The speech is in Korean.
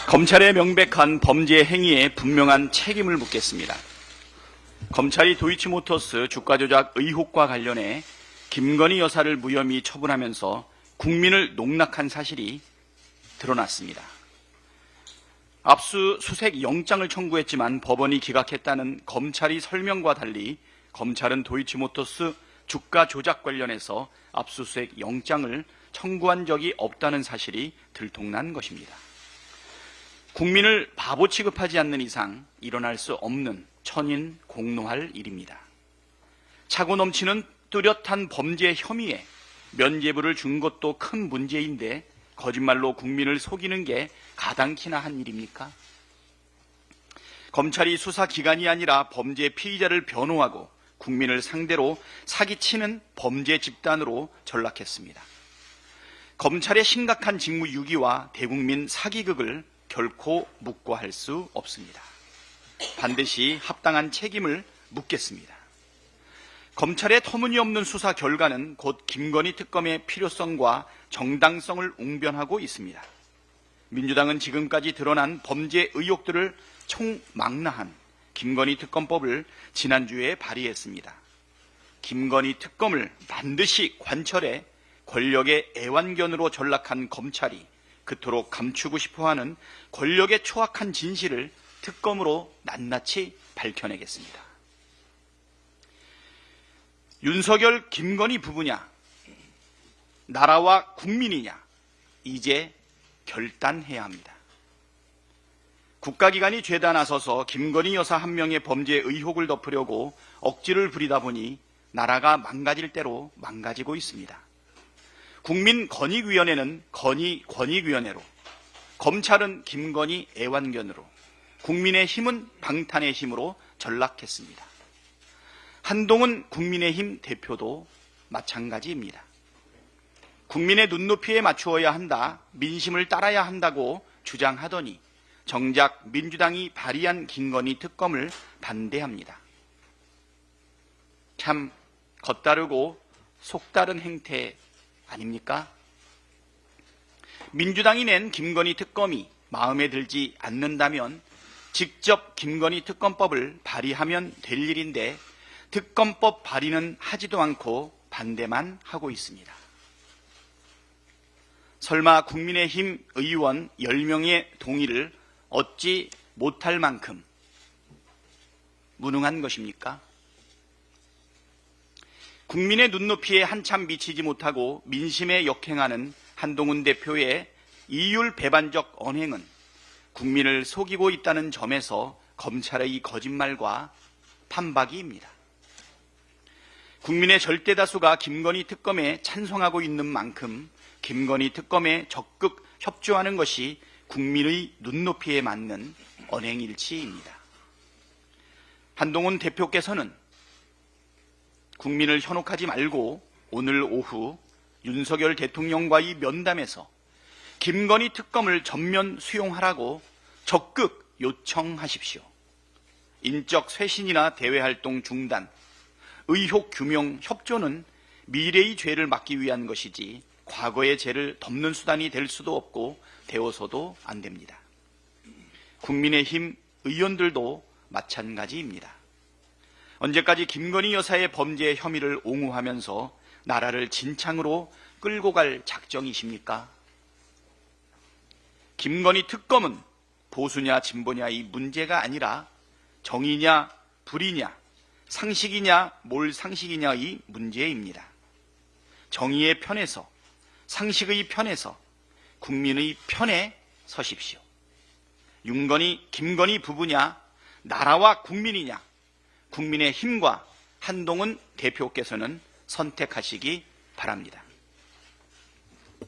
검찰의 명백한 범죄 행위에 분명한 책임을 묻겠습니다. 검찰이 도이치모터스 주가 조작 의혹과 관련해 김건희 여사를 무혐의 처분하면서 국민을 농락한 사실이 드러났습니다. 압수수색 영장을 청구했지만 법원이 기각했다는 검찰의 설명과 달리 검찰은 도이치모터스 주가 조작 관련해서 압수수색 영장을 청구한 적이 없다는 사실이 들통난 것입니다. 국민을 바보 취급하지 않는 이상 일어날 수 없는 천인공노할 일입니다. 차고 넘치는 뚜렷한 범죄 혐의에 면죄부를 준 것도 큰 문제인데 거짓말로 국민을 속이는 게 가당키나 한 일입니까? 검찰이 수사기관이 아니라 범죄 피의자를 변호하고 국민을 상대로 사기치는 범죄 집단으로 전락했습니다. 검찰의 심각한 직무유기와 대국민 사기극을 결코 묵과할 수 없습니다. 반드시 합당한 책임을 묻겠습니다. 검찰의 터무니없는 수사 결과는 곧 김건희 특검의 필요성과 정당성을 웅변하고 있습니다. 민주당은 지금까지 드러난 범죄 의혹들을 총망라한 김건희 특검법을 지난주에 발의했습니다. 김건희 특검을 반드시 관철해 권력의 애완견으로 전락한 검찰이 그토록 감추고 싶어하는 권력의 초악한 진실을 특검으로 낱낱이 밝혀내겠습니다. 윤석열, 김건희 부부냐, 나라와 국민이냐, 이제 결단해야 합니다. 국가기관이 죄다 나서서 김건희 여사 한 명의 범죄 의혹을 덮으려고 억지를 부리다 보니 나라가 망가질 대로 망가지고 있습니다. 국민권익위원회는 건의권익위원회로, 검찰은 김건희 애완견으로, 국민의힘은 방탄의 힘으로 전락했습니다. 한동훈 국민의힘 대표도 마찬가지입니다. 국민의 눈높이에 맞추어야 한다, 민심을 따라야 한다고 주장하더니 정작 민주당이 발의한 김건희 특검을 반대합니다. 참 겉다르고 속다른 행태 아닙니까? 민주당이 낸 김건희 특검이 마음에 들지 않는다면 직접 김건희 특검법을 발의하면 될 일인데 특검법 발의는 하지도 않고 반대만 하고 있습니다. 설마 국민의힘 의원 10명의 동의를 얻지 못할 만큼 무능한 것입니까? 국민의 눈높이에 한참 미치지 못하고 민심에 역행하는 한동훈 대표의 이율 배반적 언행은 국민을 속이고 있다는 점에서 검찰의 거짓말과 판박이입니다. 국민의 절대 다수가 김건희 특검에 찬성하고 있는 만큼 김건희 특검에 적극 협조하는 것이 국민의 눈높이에 맞는 언행일치입니다. 한동훈 대표께서는 국민을 현혹하지 말고 오늘 오후 윤석열 대통령과의 면담에서 김건희 특검을 전면 수용하라고 적극 요청하십시오. 인적 쇄신이나 대외활동 중단, 의혹 규명 협조는 미래의 죄를 막기 위한 것이지 과거의 죄를 덮는 수단이 될 수도 없고 되어서도 안 됩니다. 국민의힘 의원들도 마찬가지입니다. 언제까지 김건희 여사의 범죄 혐의를 옹호하면서 나라를 진창으로 끌고 갈 작정이십니까? 김건희 특검은 보수냐 진보냐의 문제가 아니라 정의냐 불의냐, 상식이냐 몰상식이냐의 문제입니다. 정의의 편에서, 상식의 편에서, 국민의 편에 서십시오. 김건희 부부냐, 나라와 국민이냐, 국민의 힘과 한동훈 대표께서는 선택하시기 바랍니다.